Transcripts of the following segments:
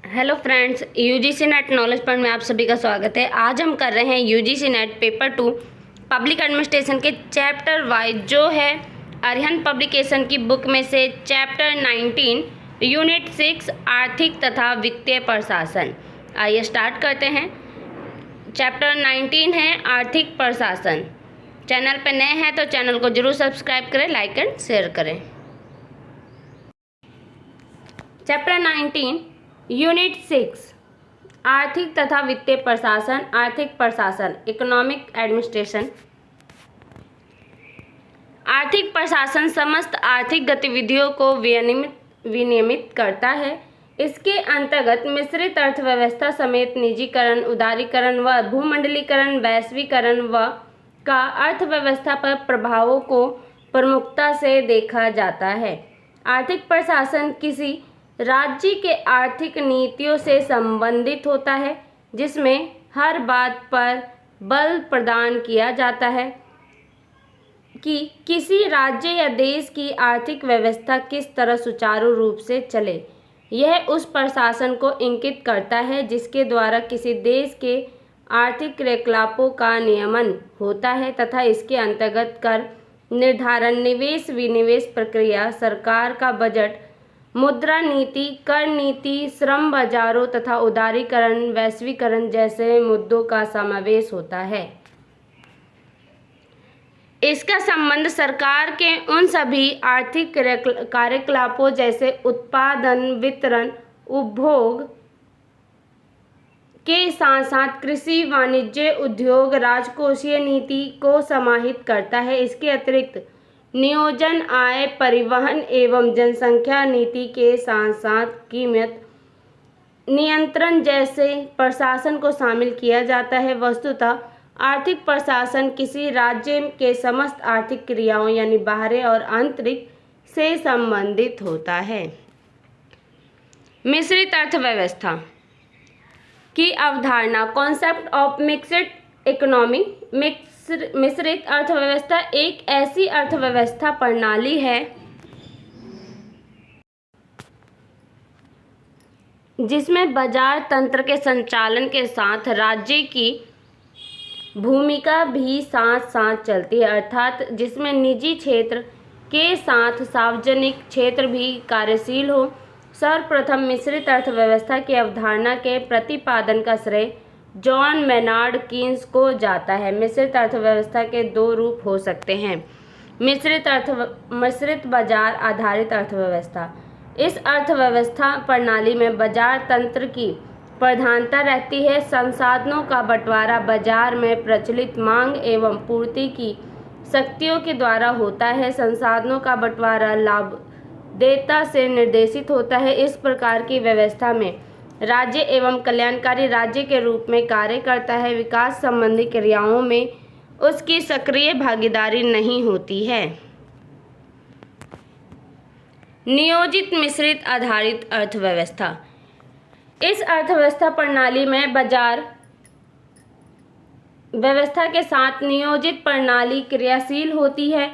Hello friends, UGC net knowledge point में आप सभी का स्वागत है। आज हम कर रहे हैं UGC net paper 2 public administration के चैप्टर वाइज, जो है अरिहंत पब्लिकेशन की बुक में से चैप्टर 19 यूनिट 6 आर्थिक तथा वित्तीय प्रशासन। आइए स्टार्ट करते हैं। चैप्टर 19 है आर्थिक प्रशासन। चैनल पर नए हैं तो चैनल को जरूर सब्सक्राइब करें, लाइक एंड शेयर करें। चैप्टर 19 यूनिट 6 आर्थिक तथा वित्तीय प्रशासन। आर्थिक प्रशासन इकोनॉमिक एडमिनिस्ट्रेशन। आर्थिक प्रशासन समस्त आर्थिक गतिविधियों को विनियमित करता है। इसके अंतर्गत मिश्रित अर्थव्यवस्था समेत निजीकरण, उदारीकरण व भूमंडलीकरण, वैश्वीकरण व का अर्थव्यवस्था पर प्रभावों को प्रमुखता से देखा जाता है। आर्थिक प्रशासन किसी राज्य के आर्थिक नीतियों से संबंधित होता है, जिसमें हर बात पर बल प्रदान किया जाता है कि किसी राज्य या देश की आर्थिक व्यवस्था किस तरह सुचारू रूप से चले। यह उस प्रशासन को इंगित करता है जिसके द्वारा किसी देश के आर्थिक क्रियाकलापों का नियमन होता है तथा इसके अंतर्गत कर निर्धारण, निवेश विनिवेश प्रक्रिया, सरकार का बजट, मुद्रा नीति, कर नीति, श्रम बाजारों तथा उदारीकरण, वैश्वीकरण जैसे मुद्दों का समावेश होता है। इसका संबंध सरकार के उन सभी आर्थिक कार्यकलापों जैसे उत्पादन, वितरण, उपभोग के साथ साथ कृषि, वाणिज्य, उद्योग, राजकोषीय नीति को समाहित करता है। इसके अतिरिक्त नियोजन, आय, परिवहन एवं जनसंख्या नीति के साथ साथ कीमत नियंत्रण जैसे प्रशासन को शामिल किया जाता है। वस्तुतः आर्थिक प्रशासन किसी राज्य के समस्त आर्थिक क्रियाओं यानी बाहरी और आंतरिक से संबंधित होता है। मिश्रित अर्थव्यवस्था की अवधारणा, कॉन्सेप्ट ऑफ मिक्स्ड इकोनॉमी। मिश्रित अर्थव्यवस्था एक ऐसी अर्थव्यवस्था प्रणाली है जिसमें बाजार तंत्र के संचालन के साथ राज्य की भूमिका भी साथ साथ चलती है, अर्थात जिसमें निजी क्षेत्र के साथ सार्वजनिक क्षेत्र भी कार्यशील हो। सर्वप्रथम मिश्रित अर्थव्यवस्था की अवधारणा के प्रतिपादन का श्रेय जॉन मेनार्ड कीन्स को जाता है। मिश्रित अर्थव्यवस्था के दो रूप हो सकते हैं। मिश्रित बाजार आधारित अर्थव्यवस्था। इस अर्थव्यवस्था प्रणाली में बाजार तंत्र की प्रधानता रहती है। संसाधनों का बंटवारा बाजार में प्रचलित मांग एवं पूर्ति की शक्तियों के द्वारा होता है। संसाधनों का बंटवारा लाभदेयता से निर्देशित होता है। इस प्रकार की व्यवस्था में राज्य एवं कल्याणकारी राज्य के रूप में कार्य करता है। विकास संबंधी क्रियाओं में उसकी सक्रिय भागीदारी नहीं होती है। नियोजित मिश्रित आधारित अर्थव्यवस्था। इस अर्थव्यवस्था प्रणाली में बाजार व्यवस्था के साथ नियोजित प्रणाली क्रियाशील होती है।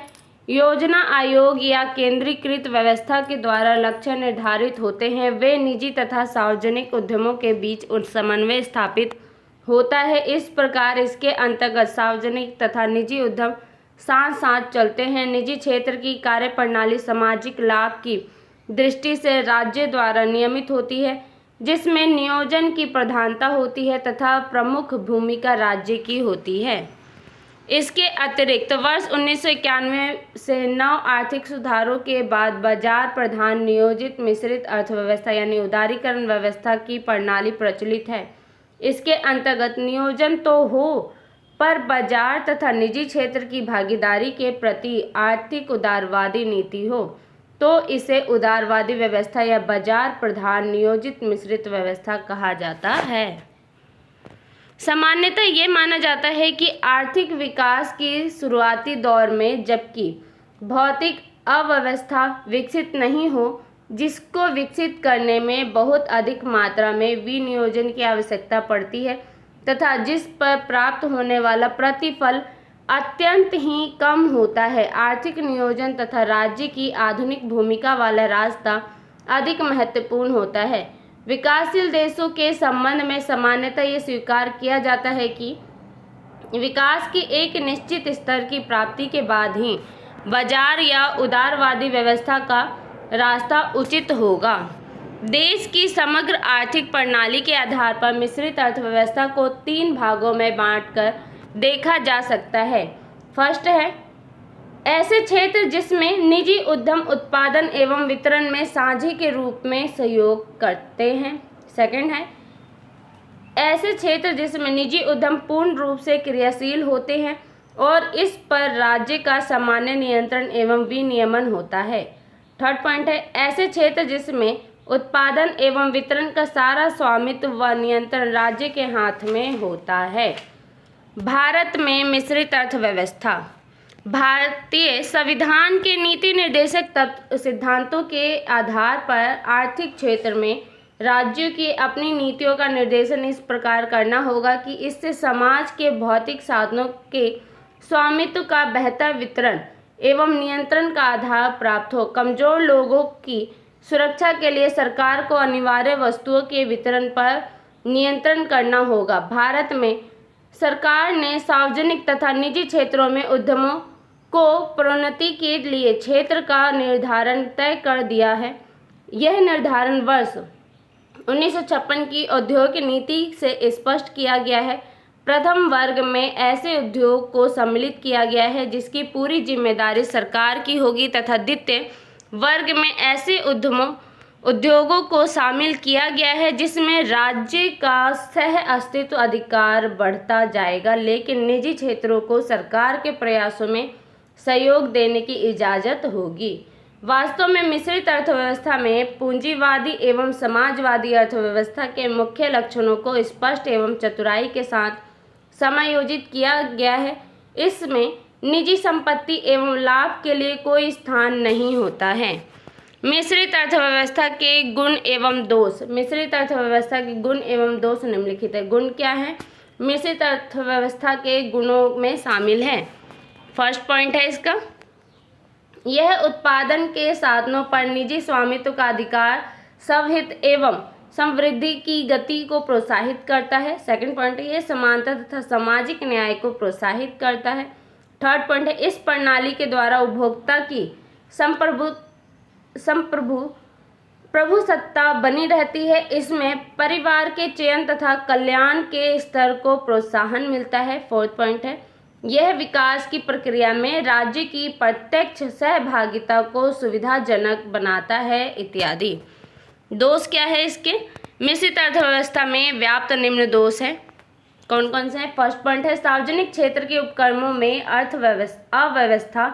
योजना आयोग या केंद्रीकृत व्यवस्था के द्वारा लक्ष्य निर्धारित होते हैं। वे निजी तथा सार्वजनिक उद्यमों के बीच समन्वय स्थापित होता है। इस प्रकार इसके अंतर्गत सार्वजनिक तथा निजी उद्यम साथ साथ चलते हैं। निजी क्षेत्र की कार्यप्रणाली सामाजिक लाभ की दृष्टि से राज्य द्वारा नियमित होती है, जिसमें नियोजन की प्रधानता होती है तथा प्रमुख भूमिका राज्य की होती है। इसके अतिरिक्त वर्ष 1991 से 9 आर्थिक सुधारों के बाद बाजार प्रधान नियोजित मिश्रित अर्थव्यवस्था यानी उदारीकरण व्यवस्था की प्रणाली प्रचलित है। इसके अंतर्गत नियोजन तो हो, पर बाजार तथा निजी क्षेत्र की भागीदारी के प्रति आर्थिक उदारवादी नीति हो, तो इसे उदारवादी व्यवस्था या बाजार प्रधान नियोजित मिश्रित व्यवस्था कहा जाता है। सामान्यतः ये माना जाता है कि आर्थिक विकास के शुरुआती दौर में जबकि भौतिक अव्यवस्था विकसित नहीं हो, जिसको विकसित करने में बहुत अधिक मात्रा में विनियोजन की आवश्यकता पड़ती है तथा जिस पर प्राप्त होने वाला प्रतिफल अत्यंत ही कम होता है, आर्थिक नियोजन तथा राज्य की आधुनिक भूमिका वाला रास्ता अधिक महत्वपूर्ण होता है। विकासशील देशों के संबंध में सामान्यतः ये स्वीकार किया जाता है कि विकास की एक निश्चित स्तर की प्राप्ति के बाद ही बाजार या उदारवादी व्यवस्था का रास्ता उचित होगा। देश की समग्र आर्थिक प्रणाली के आधार पर मिश्रित अर्थव्यवस्था को 3 भागों में बांटकर देखा जा सकता है। फर्स्ट है ऐसे क्षेत्र जिसमें निजी उद्यम उत्पादन एवं वितरण में साझे के रूप में सहयोग करते हैं। सेकंड है ऐसे क्षेत्र जिसमें निजी उद्यम पूर्ण रूप से क्रियाशील होते हैं और इस पर राज्य का सामान्य नियंत्रण एवं विनियमन होता है। थर्ड पॉइंट है ऐसे क्षेत्र जिसमें उत्पादन एवं वितरण का सारा स्वामित्व व नियंत्रण राज्य के हाथ में होता है। भारत में मिश्रित अर्थव्यवस्था। भारतीय संविधान के नीति निर्देशक सिद्धांतों के आधार पर आर्थिक क्षेत्र में राज्यों की अपनी नीतियों का निर्देशन इस प्रकार करना होगा कि इससे समाज के भौतिक साधनों के स्वामित्व का बेहतर वितरण एवं नियंत्रण का आधार प्राप्त हो। कमजोर लोगों की सुरक्षा के लिए सरकार को अनिवार्य वस्तुओं के वितरण पर नियंत्रण करना होगा। भारत में सरकार ने सार्वजनिक तथा निजी क्षेत्रों में उद्यमों को प्रोन्नति के लिए क्षेत्र का निर्धारण तय कर दिया है। यह निर्धारण वर्ष 1956 की औद्योगिक नीति से स्पष्ट किया गया है। प्रथम वर्ग में ऐसे उद्योग को सम्मिलित किया गया है जिसकी पूरी जिम्मेदारी सरकार की होगी तथा द्वितीय वर्ग में ऐसे उद्योगों को शामिल किया गया है जिसमें राज्य का सह अस्तित्व अधिकार बढ़ता जाएगा, लेकिन निजी क्षेत्रों को सरकार के प्रयासों में सहयोग देने की इजाज़त होगी। वास्तव में मिश्रित अर्थव्यवस्था में पूंजीवादी एवं समाजवादी अर्थव्यवस्था के मुख्य लक्षणों को स्पष्ट एवं चतुराई के साथ समायोजित किया गया है। इसमें निजी संपत्ति एवं लाभ के लिए कोई स्थान नहीं होता है। मिश्रित अर्थव्यवस्था के गुण एवं दोष। मिश्रित अर्थव्यवस्था के गुण एवं दोष निम्नलिखित है। गुण क्या है? मिश्रित अर्थव्यवस्था के गुणों में शामिल है। फर्स्ट पॉइंट है इसका, यह उत्पादन के साधनों पर निजी स्वामित्व का अधिकार, स्वहित एवं समृद्धि की गति को प्रोत्साहित करता है। सेकंड पॉइंट है, यह समानता तथा सामाजिक न्याय को प्रोत्साहित करता है। थर्ड पॉइंट है, इस प्रणाली के द्वारा उपभोक्ता की प्रभुसत्ता बनी रहती है। इसमें परिवार के चयन तथा कल्याण के स्तर को प्रोत्साहन मिलता है। फोर्थ पॉइंट है, यह विकास की प्रक्रिया में राज्य की प्रत्यक्ष सहभागिता को सुविधाजनक बनाता है इत्यादि। दोष क्या है इसके? मिश्रित अर्थव्यवस्था में व्याप्त निम्न दोष है। कौन कौन से हैं? फर्स्ट पॉइंट है, सार्वजनिक क्षेत्र के उपक्रमों में अव्यवस्था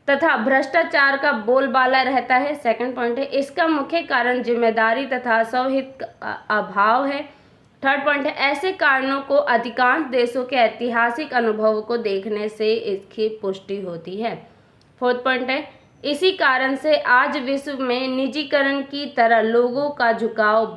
तथा भ्रष्टाचार का बोलबाला रहता है। सेकंड पॉइंट है, इसका मुख्य कारण जिम्मेदारी तथा स्वहित अभाव है। थर्ड पॉइंट है, ऐसे कारणों को अधिकांश देशों के ऐतिहासिक अनुभवों को देखने से इसकी पुष्टि होती है। फोर्थ पॉइंट है, इसी कारण से आज विश्व में निजीकरण की तरफ लोगों का झुकाव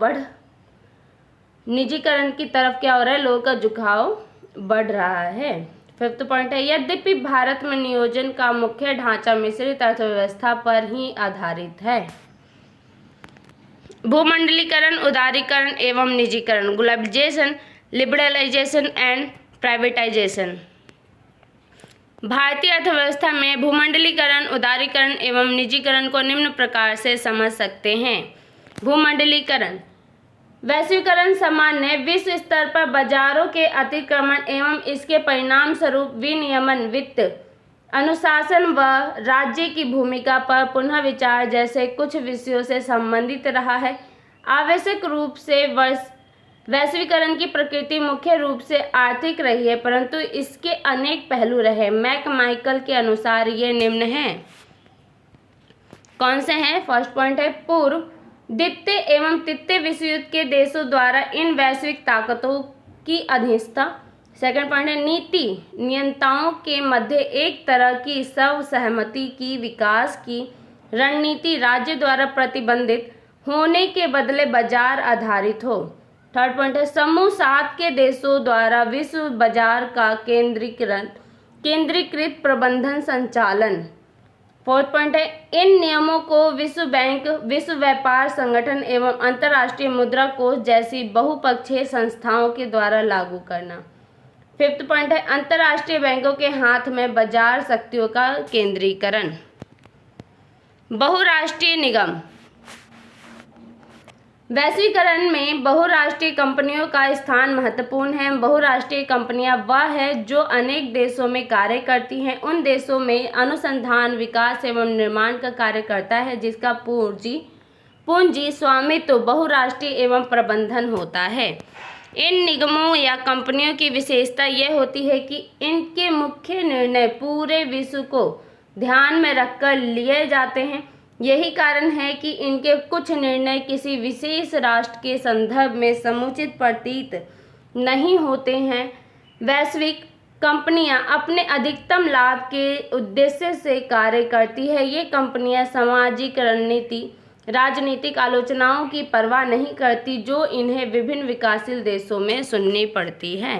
बढ़ रहा है। फिफ्थ पॉइंट है, यद्यपि भारत में नियोजन का मुख्य ढांचा मिश्रित अर्थव्यवस्था पर ही आधारित है। भूमंडलीकरण, उदारीकरण एवं निजीकरण, ग्लोबलाइजेशन, लिबरलाइजेशन एंड प्राइवेटाइजेशन। भारतीय अर्थव्यवस्था में भूमंडलीकरण, उदारीकरण एवं निजीकरण को निम्न प्रकार से समझ सकते हैं। भूमंडलीकरण, वैश्वीकरण, सामान्य विश्व स्तर पर बाजारों के अतिक्रमण एवं इसके परिणाम स्वरूप विनियमन, वित्त अनुशासन व राज्य की भूमिका पर पुनः विचार जैसे कुछ विषयों से संबंधित रहा है। आवश्यक रूप से वैश्वीकरण की प्रकृति मुख्य रूप से आर्थिक रही है, परंतु इसके अनेक पहलू रहे। मैकमाइकल के अनुसार ये निम्न हैं। कौन से हैं? फर्स्ट पॉइंट है, पूर्व, द्वितीय एवं तृतीय विश्व युद्ध के देशों द्वारा इन वैश्विक ताकतों की अधीनता। सेकंड पॉइंट है, नीति नियंताओं के मध्य एक तरह की सर्वसहमति की विकास की रणनीति राज्य द्वारा प्रतिबंधित होने के बदले बाजार आधारित हो। थर्ड पॉइंट है, समूह 7 के देशों द्वारा विश्व बाजार का केंद्रीकृत प्रबंधन संचालन। 4th पॉइंट है, इन नियमों को विश्व बैंक, विश्व व्यापार संगठन एवं अंतर्राष्ट्रीय मुद्रा कोष जैसी बहुपक्षीय संस्थाओं के द्वारा लागू करना। 5th पॉइंट है, अंतर्राष्ट्रीय बैंकों के हाथ में बाजार शक्तियों का केंद्रीकरण। बहुराष्ट्रीय निगम। वैश्वीकरण में बहुराष्ट्रीय कंपनियों का स्थान महत्वपूर्ण है। बहुराष्ट्रीय कंपनियां वह है जो अनेक देशों में कार्य करती हैं। उन देशों में अनुसंधान, विकास एवं निर्माण का कार्य करता है जिसका पूंजी स्वामित्व बहुराष्ट्रीय एवं प्रबंधन होता है। इन निगमों या कंपनियों की विशेषता यह होती है कि इनके मुख्य निर्णय पूरे विश्व को ध्यान में रखकर लिए जाते हैं। यही कारण है कि इनके कुछ निर्णय किसी विशेष राष्ट्र के संदर्भ में समुचित प्रतीत नहीं होते हैं। वैश्विक कंपनियां अपने अधिकतम लाभ के उद्देश्य से कार्य करती है। ये कंपनियां सामाजिक, राजनीतिक आलोचनाओं की परवाह नहीं करती जो इन्हें विभिन्न विकासशील देशों में सुननी पड़ती है।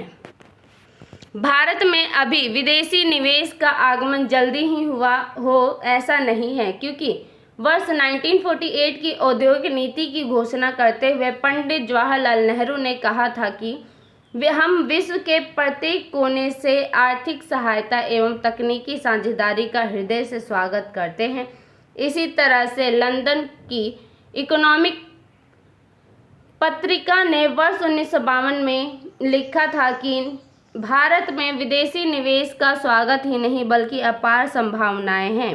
भारत में अभी विदेशी निवेश का आगमन जल्दी ही हुआ हो ऐसा नहीं है, क्योंकि वर्ष 1948 की औद्योगिक नीति की घोषणा करते हुए पंडित जवाहरलाल नेहरू ने कहा था कि हम विश्व के प्रत्येक कोने से आर्थिक सहायता एवं तकनीकी साझेदारी का हृदय से स्वागत करते हैं। इसी तरह से लंदन की इकोनॉमिक पत्रिका ने वर्ष 1952 में लिखा था कि भारत में विदेशी निवेश का स्वागत ही नहीं बल्कि अपार संभावनाएं हैं।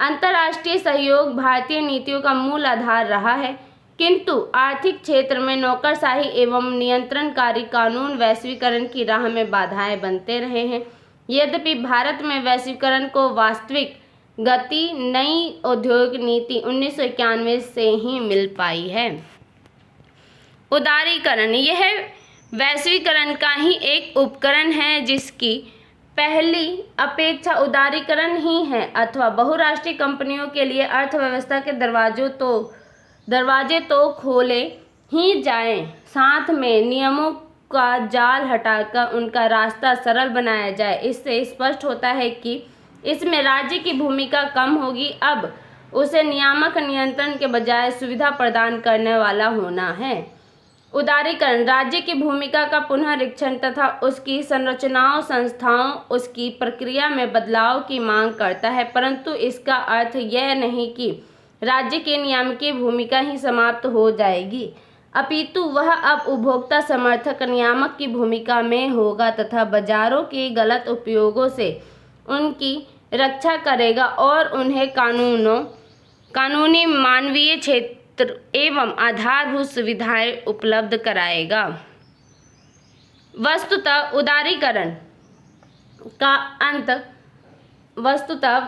अंतर्राष्ट्रीय सहयोग भारतीय नीतियों का मूल आधार रहा है, किंतु आर्थिक क्षेत्र में नौकरशाही एवं नियंत्रणकारी कानून वैश्वीकरण की राह में बाधाएं बनते रहे हैं। यद्यपि भारत में वैश्वीकरण को वास्तविक गति नई औद्योगिक नीति 1991 से ही मिल पाई है। उदारीकरण। यह वैश्वीकरण का ही एक उपकरण है जिसकी पहली अपेक्षा उदारीकरण ही है, अथवा बहुराष्ट्रीय कंपनियों के लिए अर्थव्यवस्था के दरवाजे तो खोले ही जाएं, साथ में नियमों का जाल हटाकर उनका रास्ता सरल बनाया जाए। इससे स्पष्ट होता है कि इसमें राज्य की भूमिका कम होगी। अब उसे नियामक नियंत्रण के बजाय सुविधा प्रदान करने वाला होना है। उदारीकरण राज्य की भूमिका का पुनरीक्षण तथा उसकी संरचनाओं, संस्थाओं, उसकी प्रक्रिया में बदलाव की मांग करता है, परंतु इसका अर्थ यह नहीं कि राज्य की नियामकीय भूमिका ही समाप्त हो जाएगी, अपितु वह अब उपभोक्ता समर्थक नियामक की भूमिका में होगा तथा बाजारों के गलत उपयोगों से उनकी रक्षा करेगा और उन्हें कानूनी, मानवीय क्षेत्र एवं आधारभूत सुविधाएं उपलब्ध कराएगा। वस्तुतः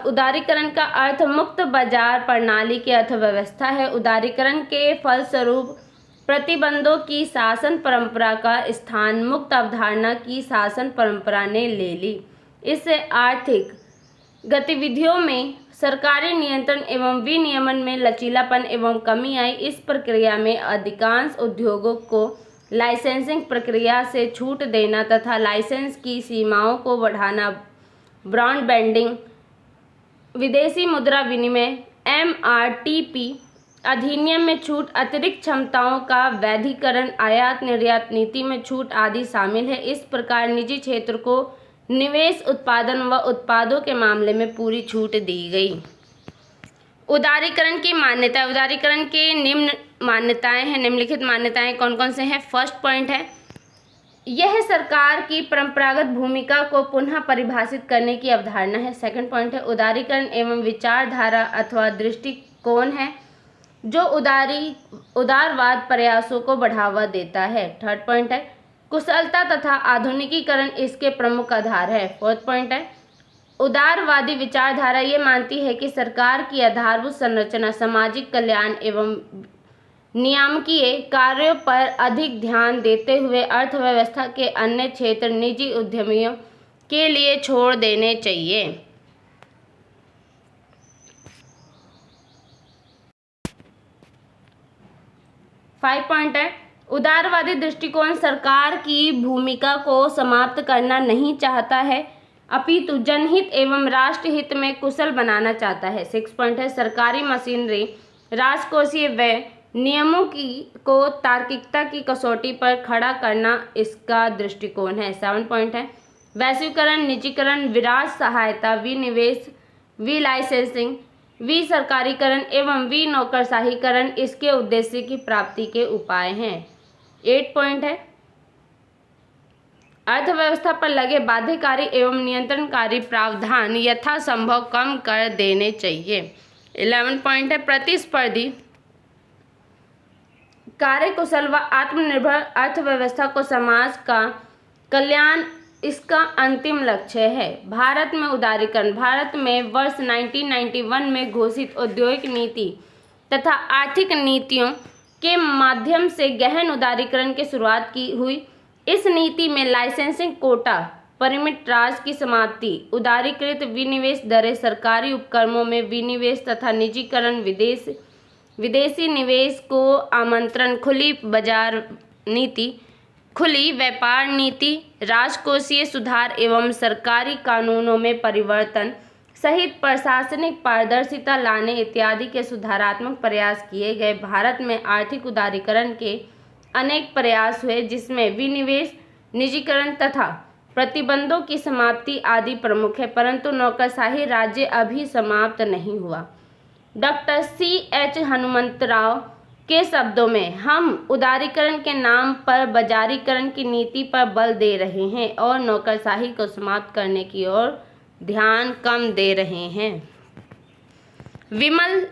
उदारीकरण का अर्थ मुक्त बाजार प्रणाली की अर्थव्यवस्था है। उदारीकरण के फलस्वरूप प्रतिबंधों की शासन परंपरा का स्थान मुक्त अवधारणा की शासन परंपरा ने ले ली। इससे आर्थिक गतिविधियों में सरकारी नियंत्रण एवं विनियमन में लचीलापन एवं कमी आई। इस प्रक्रिया में अधिकांश उद्योगों को लाइसेंसिंग प्रक्रिया से छूट देना तथा लाइसेंस की सीमाओं को बढ़ाना, ब्रांड बैंडिंग, विदेशी मुद्रा विनिमय, MRTP अधिनियम में छूट, अतिरिक्त क्षमताओं का वैधीकरण, आयात निर्यात नीति में छूट आदि शामिल है। इस प्रकार निजी क्षेत्र को निवेश, उत्पादन व उत्पादों के मामले में पूरी छूट दी गई। उदारीकरण की मान्यता। उदारीकरण के निम्नलिखित मान्यताएं कौन कौन से हैं। फर्स्ट पॉइंट है, यह सरकार की परंपरागत भूमिका को पुनः परिभाषित करने की अवधारणा है। सेकंड पॉइंट है, उदारीकरण एवं विचारधारा अथवा दृष्टिकोण है जो उदारवाद प्रयासों को बढ़ावा देता है। थर्ड पॉइंट है, कुशलता तथा आधुनिकीकरण इसके प्रमुख आधार है। फोर्थ पॉइंट है, उदारवादी विचारधारा ये मानती है कि सरकार की आधारभूत संरचना सामाजिक कल्याण एवं नियामकीय कार्यों पर अधिक ध्यान देते हुए अर्थव्यवस्था के अन्य क्षेत्र निजी उद्यमियों के लिए छोड़ देने चाहिए। फाइव पॉइंट है, उदारवादी दृष्टिकोण सरकार की भूमिका को समाप्त करना नहीं चाहता है, अपितु जनहित एवं राष्ट्रहित में कुशल बनाना चाहता है। 6 पॉइंट है सरकारी मशीनरी राजकोषीय व्यय नियमों को तार्किकता की कसौटी पर खड़ा करना इसका दृष्टिकोण है। 7 पॉइंट है वैश्वीकरण, निजीकरण, विराट सहायता, विनिवेश, विलाइसेंसिंग, विसरकारीकरण एवं विनौकरशाहीकरण इसके उद्देश्य की प्राप्ति के उपाय हैं। 8 पॉइंट है अर्थव्यवस्था पर लगे बाध्यकारी एवं नियंत्रणकारी प्रावधान यथासंभव कम कर देने चाहिए। 11 पॉइंट है प्रतिस्पर्धी, कार्यकुशल व आत्मनिर्भर अर्थव्यवस्था को समाज का कल्याण इसका अंतिम लक्ष्य है। भारत में उदारीकरण, भारत में वर्ष 1991 में घोषित औद्योगिक नीति तथा आर्थिक नीतियों के माध्यम से गहन उदारीकरण की शुरुआत की हुई। इस नीति में लाइसेंसिंग कोटा, परिमित राज की समाप्ति, उदारीकृत विनिवेश दरें, सरकारी उपक्रमों में विनिवेश तथा निजीकरण, विदेशी निवेश को आमंत्रण, खुली बाजार नीति, खुली व्यापार नीति, राजकोषीय सुधार एवं सरकारी कानूनों में परिवर्तन सहित प्रशासनिक पारदर्शिता लाने इत्यादि के सुधारात्मक प्रयास किए गए। भारत में आर्थिक उदारीकरण के अनेक प्रयास हुए जिसमें विनिवेश, निजीकरण तथा प्रतिबंधों की समाप्ति आदि प्रमुख है, परंतु नौकरशाही राज्य अभी समाप्त नहीं हुआ। Doctor C.H. हनुमंतराव के शब्दों में, हम उदारीकरण के नाम पर बाजारीकरण की नीति पर बल दे रहे हैं और नौकरशाही को समाप्त करने की ओर ध्यान कम दे रहे हैं। विमल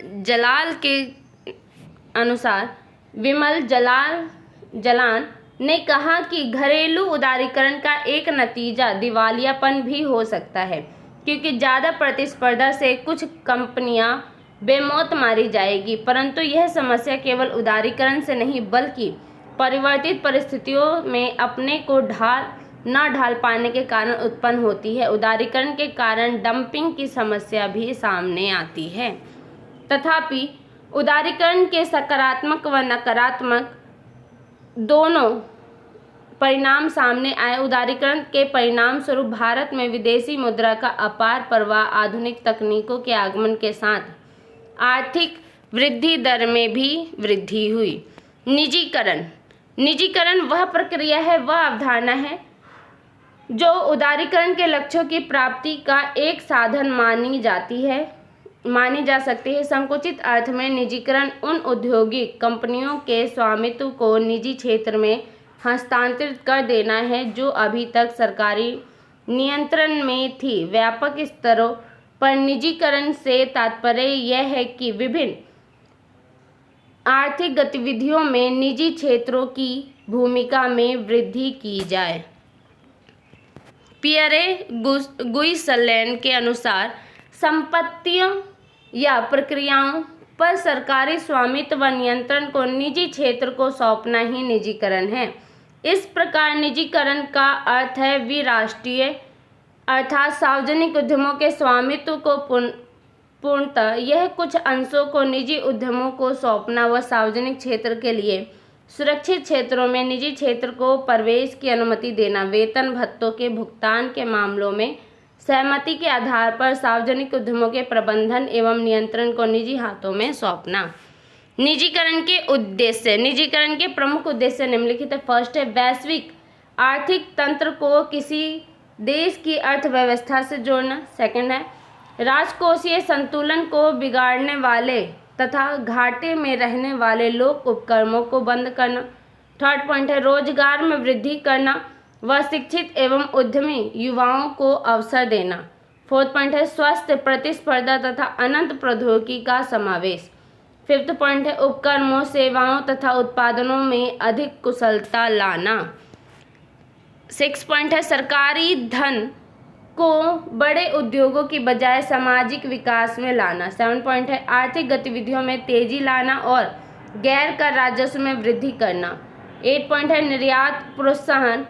जलान ने कहा कि घरेलू उदारीकरण का एक नतीजा दिवालियापन भी हो सकता है, क्योंकि ज़्यादा प्रतिस्पर्धा से कुछ कंपनियां बेमौत मारी जाएगी, परंतु यह समस्या केवल उदारीकरण से नहीं बल्कि परिवर्तित परिस्थितियों में अपने को न ढाल पाने के कारण उत्पन्न होती है। उदारीकरण के कारण डंपिंग की समस्या भी सामने आती है। तथापि उदारीकरण के सकारात्मक व नकारात्मक दोनों परिणाम सामने आए। उदारीकरण के परिणाम स्वरूप भारत में विदेशी मुद्रा का अपार प्रवाह, आधुनिक तकनीकों के आगमन के साथ आर्थिक वृद्धि दर में भी वृद्धि हुई। निजीकरण वह प्रक्रिया है, वह अवधारणा है जो उदारीकरण के लक्ष्यों की प्राप्ति का एक साधन मानी जा सकती है। संकुचित अर्थ में निजीकरण उन औद्योगिक कंपनियों के स्वामित्व को निजी क्षेत्र में हस्तांतरित कर देना है जो अभी तक सरकारी नियंत्रण में थी। व्यापक स्तरों पर निजीकरण से तात्पर्य यह है कि विभिन्न आर्थिक गतिविधियों में निजी क्षेत्रों की भूमिका में वृद्धि की जाए। पियरे गुइसलैंड के अनुसार संपत्तियों या प्रक्रियाओं पर सरकारी स्वामित्व व नियंत्रण को निजी क्षेत्र को सौंपना ही निजीकरण है। इस प्रकार निजीकरण का अर्थ है विराष्ट्रीय, अर्थात सार्वजनिक उद्यमों के स्वामित्व को पूर्णतः यह कुछ अंशों को निजी उद्यमों को सौंपना व सार्वजनिक क्षेत्र के लिए सुरक्षित क्षेत्रों में निजी क्षेत्र को प्रवेश की अनुमति देना। वेतन भत्तों के भुगतान के मामलों में सहमति के आधार पर सार्वजनिक उद्यमों के प्रबंधन एवं नियंत्रण को निजी हाथों में सौंपना। निजीकरण के प्रमुख उद्देश्य निम्नलिखित है। फर्स्ट है वैश्विक आर्थिक तंत्र को किसी देश की अर्थव्यवस्था से जोड़ना। सेकंड है राजकोषीय संतुलन को बिगाड़ने वाले तथा घाटे में रहने वाले लोक उपक्रमों को बंद करना। थर्ड पॉइंट है रोजगार में वृद्धि करना व शिक्षित एवं उद्यमी युवाओं को अवसर देना। फोर्थ पॉइंट है स्वस्थ प्रतिस्पर्धा तथा अनंत प्रौद्योगिकी का समावेश। फिफ्थ पॉइंट है उपक्रमों, सेवाओं तथा उत्पादनों में अधिक कुशलता लाना। सिक्स पॉइंट है सरकारी धन को बड़े उद्योगों की बजाय सामाजिक विकास में लाना। 7 पॉइंट है आर्थिक गतिविधियों में तेजी लाना और गैर कर राजस्व में वृद्धि करना। 8 पॉइंट है निर्यात प्रोत्साहन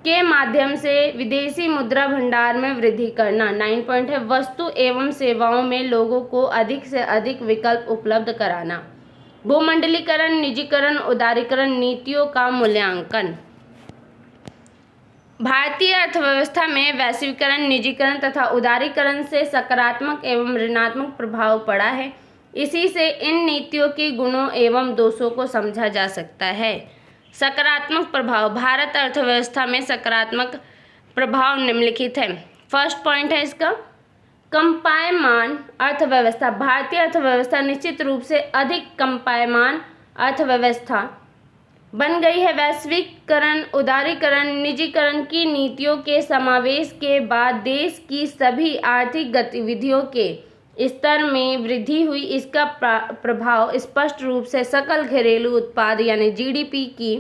के माध्यम से विदेशी मुद्रा भंडार में वृद्धि करना। 9 पॉइंट है वस्तु एवं सेवाओं में लोगों को अधिक से अधिक विकल्प उपलब्ध कराना। भूमंडलीकरण, निजीकरण, उदारीकरण नीतियों का मूल्यांकन। भारतीय अर्थव्यवस्था में वैश्वीकरण, निजीकरण तथा उदारीकरण से सकारात्मक एवं ऋणात्मक प्रभाव पड़ा है। इसी से इन नीतियों के गुणों एवं दोषों को समझा जा सकता है। सकारात्मक प्रभाव। भारत अर्थव्यवस्था में सकारात्मक प्रभाव निम्नलिखित है। फर्स्ट पॉइंट है इसका, कंपायमान अर्थव्यवस्था। भारतीय अर्थव्यवस्था निश्चित रूप से अधिक कंपायमान अर्थव्यवस्था बन गई है। वैश्वीकरण, उदारीकरण, निजीकरण की नीतियों के समावेश के बाद देश की सभी आर्थिक गतिविधियों के स्तर में वृद्धि हुई। इसका प्रभाव स्पष्ट रूप से सकल घरेलू उत्पाद यानी जीडीपी की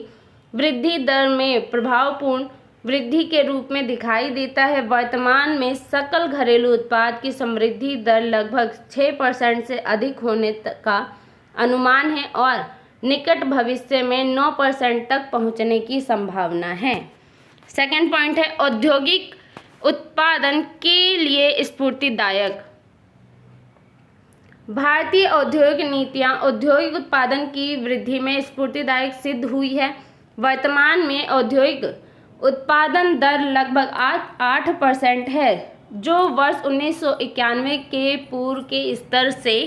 वृद्धि दर में प्रभावपूर्ण वृद्धि के रूप में दिखाई देता है। वर्तमान में सकल घरेलू उत्पाद की समृद्धि दर लगभग 6% से अधिक होने का अनुमान है और निकट भविष्य में 9% तक पहुंचने की संभावना है। सेकंड पॉइंट है औद्योगिक उत्पादन के लिए स्फूर्तिदायक। भारतीय औद्योगिक नीतियां औद्योगिक उत्पादन की वृद्धि में स्फूर्तिदायक सिद्ध हुई है। वर्तमान में औद्योगिक उत्पादन दर लगभग 8% है, जो वर्ष 1991 के पूर्व के स्तर से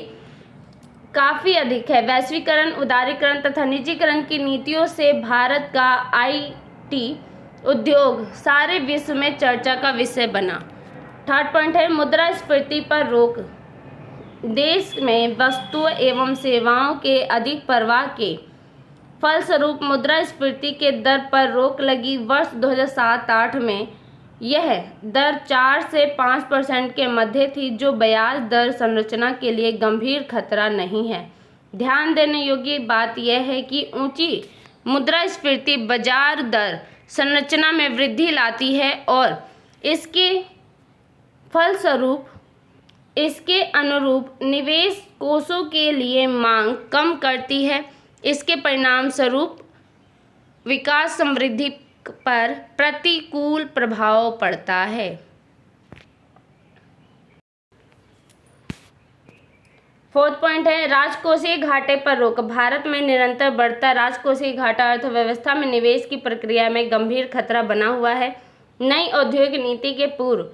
काफ़ी अधिक है। वैश्वीकरण, उदारीकरण तथा निजीकरण की नीतियों से भारत का आईटी उद्योग सारे विश्व में चर्चा का विषय बना। थर्ड पॉइंट है मुद्रास्फीति पर रोक। देश में वस्तुओं एवं सेवाओं के अधिक प्रवाह के फलस्वरूप मुद्रास्फीति के दर पर रोक लगी। वर्ष 2007-08 में यह दर 4 से 5% के मध्य थी, जो ब्याज दर संरचना के लिए गंभीर खतरा नहीं है। ध्यान देने योग्य बात यह है कि ऊंची मुद्रास्फीति बाजार दर संरचना में वृद्धि लाती है और इसके फलस्वरूप इसके अनुरूप निवेश कोषों के लिए मांग कम करती है। इसके परिणाम स्वरूप विकास समृद्धि पर प्रतिकूल प्रभाव पड़ता है। फोर्थ पॉइंट है राजकोषीय घाटे पर रोक। भारत में निरंतर बढ़ता राजकोषीय घाटा अर्थव्यवस्था में निवेश की प्रक्रिया में गंभीर खतरा बना हुआ है। नई औद्योगिक नीति के पूर्व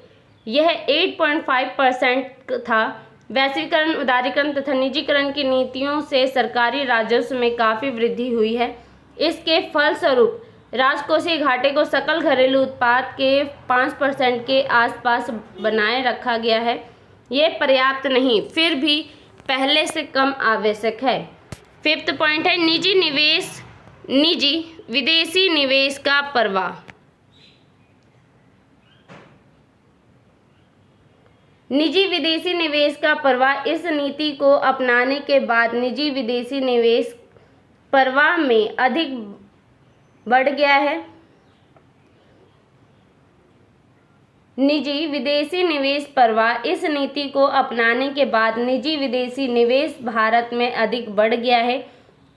यह 8.5% था। वैश्वीकरण, उदारीकरण तथा निजीकरण की नीतियों से सरकारी राजस्व में काफ़ी वृद्धि हुई है। इसके फलस्वरूप राजकोषीय घाटे को सकल घरेलू उत्पाद के 5% के आसपास बनाए रखा गया है। ये पर्याप्त नहीं, फिर भी पहले से कम आवश्यक है। फिफ्थ पॉइंट है निजी विदेशी निवेश का प्रवाह। निजी विदेशी निवेश का प्रवाह। इस नीति को अपनाने के बाद निजी विदेशी निवेश प्रवाह में अधिक बढ़ गया है। निजी विदेशी निवेश प्रवाह। इस नीति को अपनाने के बाद निजी विदेशी निवेश भारत में अधिक बढ़ गया है।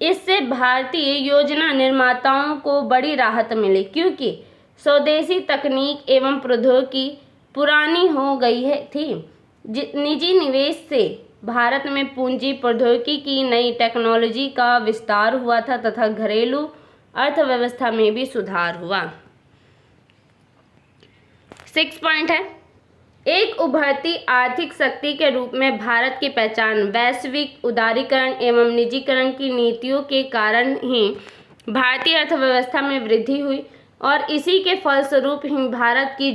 इससे भारतीय योजना निर्माताओं को बड़ी राहत मिली, क्योंकि स्वदेशी तकनीक एवं प्रौद्योगिकी पुरानी हो गई थी। निजी निवेश से भारत में पूंजी, प्रौद्योगिकी की नई टेक्नोलॉजी का विस्तार हुआ था तथा घरेलू अर्थव्यवस्था में भी सुधार हुआ। 6 पॉइंट है एक उभरती आर्थिक शक्ति के रूप में भारत की पहचान। वैश्विक उदारीकरण एवं निजीकरण की नीतियों के कारण ही भारतीय अर्थव्यवस्था में वृद्धि हुई और इसी के फलस्वरूप ही भारत की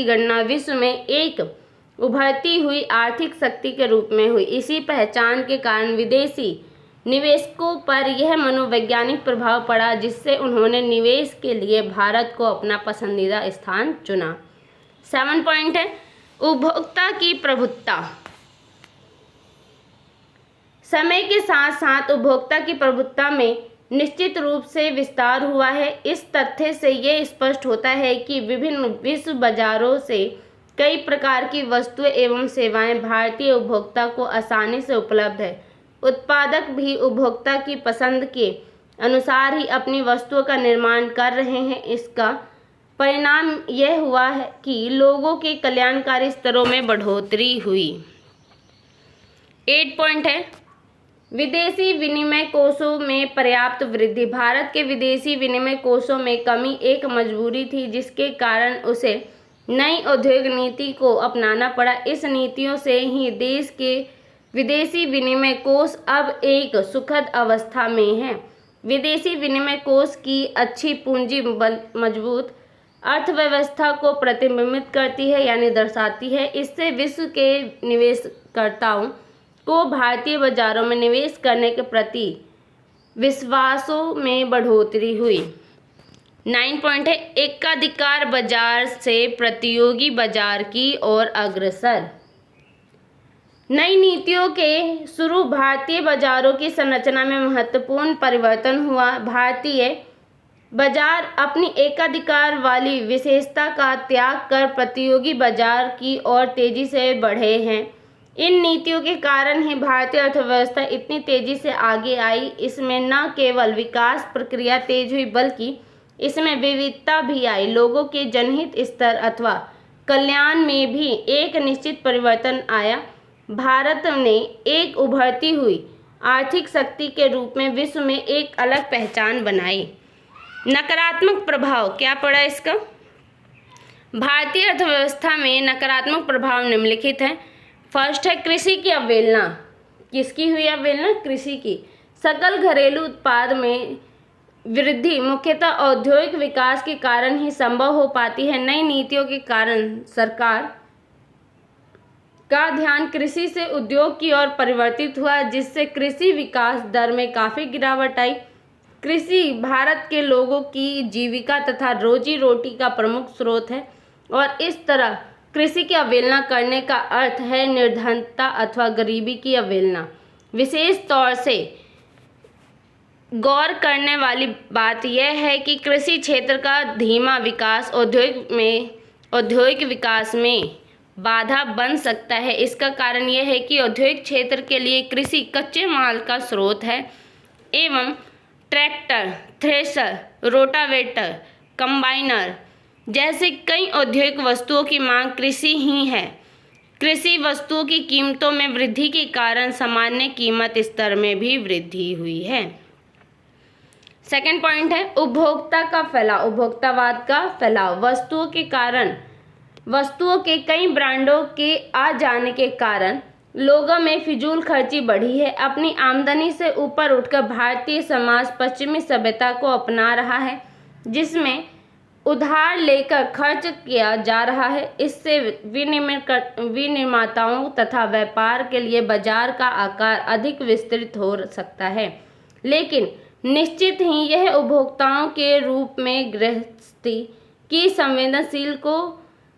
गणना विश्व में एक उभरती हुई आर्थिक शक्ति के रूप में हुई। इसी पहचान के कारण विदेशी निवेशकों पर यह मनोवैज्ञानिक प्रभाव पड़ा, जिससे उन्होंने निवेश के लिए भारत को अपना पसंदीदा स्थान चुना। 7 पॉइंट है उपभोक्ता की प्रभुत्ता। समय के साथ साथ उपभोक्ता की प्रभुत्ता में निश्चित रूप से विस्तार हुआ है। इस तथ्य से ये स्पष्ट होता है कि विभिन्न विश्व बाजारों से कई प्रकार की वस्तुएं एवं सेवाएं भारतीय उपभोक्ता को आसानी से उपलब्ध है। उत्पादक भी उपभोक्ता की पसंद के अनुसार ही अपनी वस्तुओं का निर्माण कर रहे हैं। इसका परिणाम यह हुआ है कि लोगों के कल्याणकारी स्तरों में बढ़ोतरी हुई। 8 पॉइंट है विदेशी विनिमय कोषों में पर्याप्त वृद्धि। भारत के विदेशी विनिमय कोषों में कमी एक मजबूरी थी, जिसके कारण उसे नई औद्योगिक नीति को अपनाना पड़ा। इस नीतियों से ही देश के विदेशी विनिमय कोष अब एक सुखद अवस्था में हैं। विदेशी विनिमय कोष की अच्छी पूंजी मजबूत अर्थव्यवस्था को प्रतिबिंबित करती है, यानी दर्शाती है। इससे विश्व के निवेशकर्ताओं को भारतीय बाजारों में निवेश करने के प्रति विश्वासों में बढ़ोतरी हुई। 9 पॉइंट है, एकाधिकार बाजार से प्रतियोगी बाजार की ओर अग्रसर। नई नीतियों के शुरू भारतीय बाजारों की संरचना में महत्वपूर्ण परिवर्तन हुआ। भारतीय बाजार अपनी एकाधिकार वाली विशेषता का त्याग कर प्रतियोगी बाजार की ओर तेजी से बढ़े हैं। इन नीतियों के कारण ही भारतीय अर्थव्यवस्था इतनी तेजी से आगे आई। इसमें न केवल विकास प्रक्रिया तेज हुई, बल्कि इसमें विविधता भी आई। लोगों के जनहित स्तर अथवा कल्याण में भी एक निश्चित परिवर्तन आया। भारत ने एक उभरती हुई आर्थिक शक्ति के रूप में विश्व में एक अलग पहचान बनाई। नकारात्मक प्रभाव क्या पड़ा इसका? भारतीय अर्थव्यवस्था में नकारात्मक प्रभाव निम्नलिखित हैं। फर्स्ट है कृषि की अवहेलना। किसकी हुई अवहेलना? कृषि की। सकल घरेलू उत्पाद में वृद्धि मुख्यतः औद्योगिक विकास के कारण ही संभव हो पाती है। नई नीतियों के कारण सरकार का ध्यान कृषि से उद्योग की ओर परिवर्तित हुआ, जिससे कृषि विकास दर में काफ़ी गिरावट आई। कृषि भारत के लोगों की जीविका तथा रोजी रोटी का प्रमुख स्रोत है और इस तरह कृषि की अवहेलना करने का अर्थ है निर्धनता अथवा गरीबी की अवहेलना। विशेष तौर से गौर करने वाली बात यह है कि कृषि क्षेत्र का धीमा विकास औद्योगिक विकास में बाधा बन सकता है। इसका कारण यह है कि औद्योगिक क्षेत्र के लिए कृषि कच्चे माल का स्रोत है एवं ट्रैक्टर, थ्रेशर, रोटावेटर, कंबाइनर जैसे कई औद्योगिक वस्तुओं की मांग कृषि ही है। कृषि वस्तुओं की कीमतों में वृद्धि के कारण सामान्य कीमत स्तर में भी वृद्धि हुई है। सेकंड पॉइंट है उपभोक्ता का फैलाव, उपभोक्तावाद का फैलाव। वस्तुओं के कई ब्रांडों के आ जाने के कारण लोगों में फिजूल खर्ची बढ़ी है। अपनी आमदनी से ऊपर उठकर भारतीय समाज पश्चिमी सभ्यता को अपना रहा है, जिसमें उधार लेकर खर्च किया जा रहा है। इससे विनिर्माताओं तथा व्यापार के लिए बाजार का आकार अधिक विस्तृत हो सकता है, लेकिन निश्चित ही यह उपभोक्ताओं के रूप में गृहस्थी की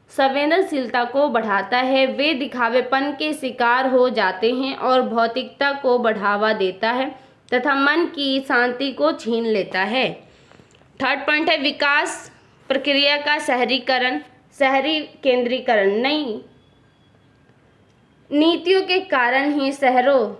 संवेदनशीलता को बढ़ाता है। वे दिखावेपन के शिकार हो जाते हैं और भौतिकता को बढ़ावा देता है तथा मन की शांति को छीन लेता है। थर्ड पॉइंट है विकास प्रक्रिया का शहरीकरण, शहरी केंद्रीकरण। नई नीतियों के कारण ही शहरों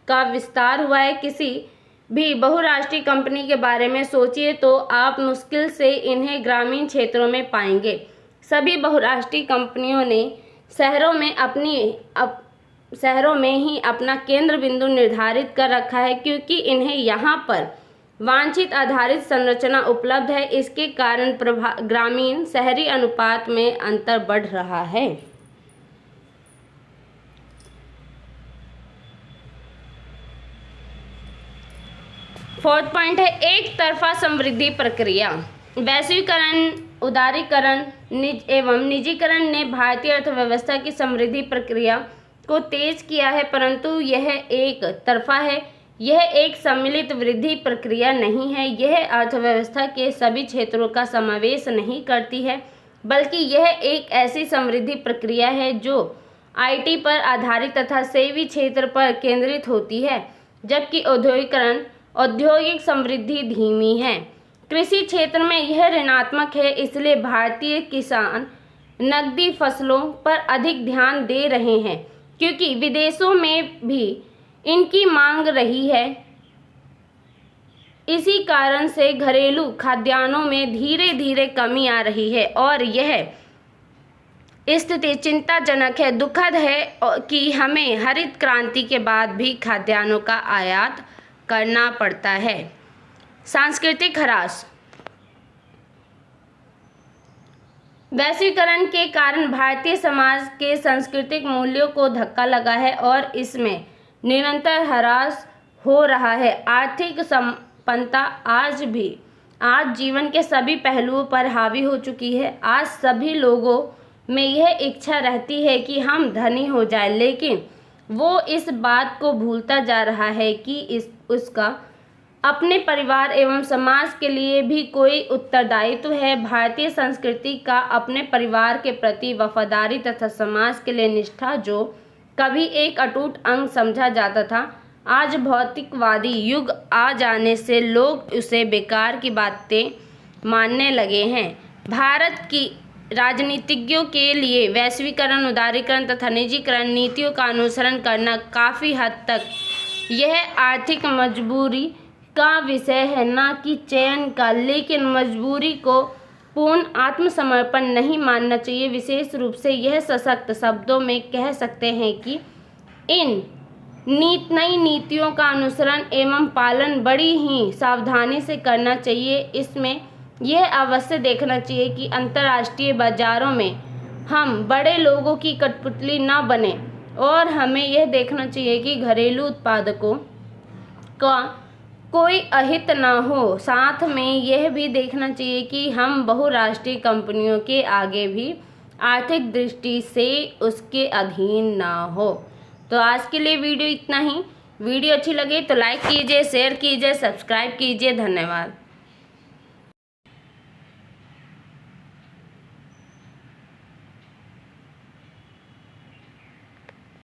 का विस्तार हुआ है। किसी भी बहुराष्ट्रीय कंपनी के बारे में सोचिए तो आप मुश्किल से इन्हें ग्रामीण क्षेत्रों में पाएंगे। सभी बहुराष्ट्रीय कंपनियों ने शहरों में ही अपना केंद्र बिंदु निर्धारित कर रखा है, क्योंकि इन्हें यहाँ पर वांछित आधारित संरचना उपलब्ध है। इसके कारण ग्रामीण शहरी अनुपात में अंतर बढ़ रहा है। फोर्थ पॉइंट है एक तरफा समृद्धि प्रक्रिया। वैश्वीकरण, उदारीकरण एवं निजीकरण ने भारतीय अर्थव्यवस्था की समृद्धि प्रक्रिया को तेज किया है, परंतु यह एक तरफा है। यह एक सम्मिलित वृद्धि प्रक्रिया नहीं है। यह अर्थव्यवस्था के सभी क्षेत्रों का समावेश नहीं करती है, बल्कि यह एक ऐसी समृद्धि प्रक्रिया है जो आईटी पर आधारित तथा सेवी क्षेत्र पर केंद्रित होती है, जबकि औद्योगिक समृद्धि धीमी है। कृषि क्षेत्र में यह ऋणात्मक है, इसलिए भारतीय किसान नकदी फसलों पर अधिक ध्यान दे रहे हैं, क्योंकि विदेशों में भी इनकी मांग रही है। इसी कारण से घरेलू खाद्यान्नों में धीरे धीरे कमी आ रही है और यह स्थिति चिंताजनक है। दुखद है कि हमें हरित क्रांति के बाद भी खाद्यान्नों का आयात करना पड़ता है। सांस्कृतिक ह्रास। वैश्वीकरण के कारण भारतीय समाज के सांस्कृतिक मूल्यों को धक्का लगा है और इसमें निरंतर ह्रास हो रहा है। आर्थिक संपन्नता आज जीवन के सभी पहलुओं पर हावी हो चुकी है। आज सभी लोगों में यह इच्छा रहती है कि हम धनी हो जाएं, लेकिन वो इस बात को भूलता जा रहा है कि उसका अपने परिवार एवं समाज के लिए भी कोई उत्तरदायित्व है। भारतीय संस्कृति का अपने परिवार के प्रति वफादारी तथा समाज के लिए निष्ठा, जो कभी एक अटूट अंग समझा जाता था, आज भौतिकवादी युग आ जाने से लोग उसे बेकार की बातें मानने लगे हैं। भारत की राजनीतिज्ञों के लिए वैश्वीकरण, उदारीकरण तथा निजीकरण नीतियों का अनुसरण करना काफ़ी हद तक यह आर्थिक मजबूरी का विषय है, न कि चयन का। लेकिन मजबूरी को पूर्ण आत्मसमर्पण नहीं मानना चाहिए। विशेष रूप से यह सशक्त शब्दों में कह सकते हैं कि इन नई नीतियों का अनुसरण एवं पालन बड़ी ही सावधानी से करना चाहिए। इसमें यह अवश्य देखना चाहिए कि अंतर्राष्ट्रीय बाजारों में हम बड़े लोगों की कठपुतली न बने और हमें यह देखना चाहिए कि घरेलू उत्पादकों का कोई अहित न हो। साथ में यह भी देखना चाहिए कि हम बहुराष्ट्रीय कंपनियों के आगे भी आर्थिक दृष्टि से उसके अधीन न हो। तो आज के लिए वीडियो इतना ही। वीडियो अच्छी लगे तो लाइक कीजिए, शेयर कीजिए, सब्सक्राइब कीजिए। धन्यवाद।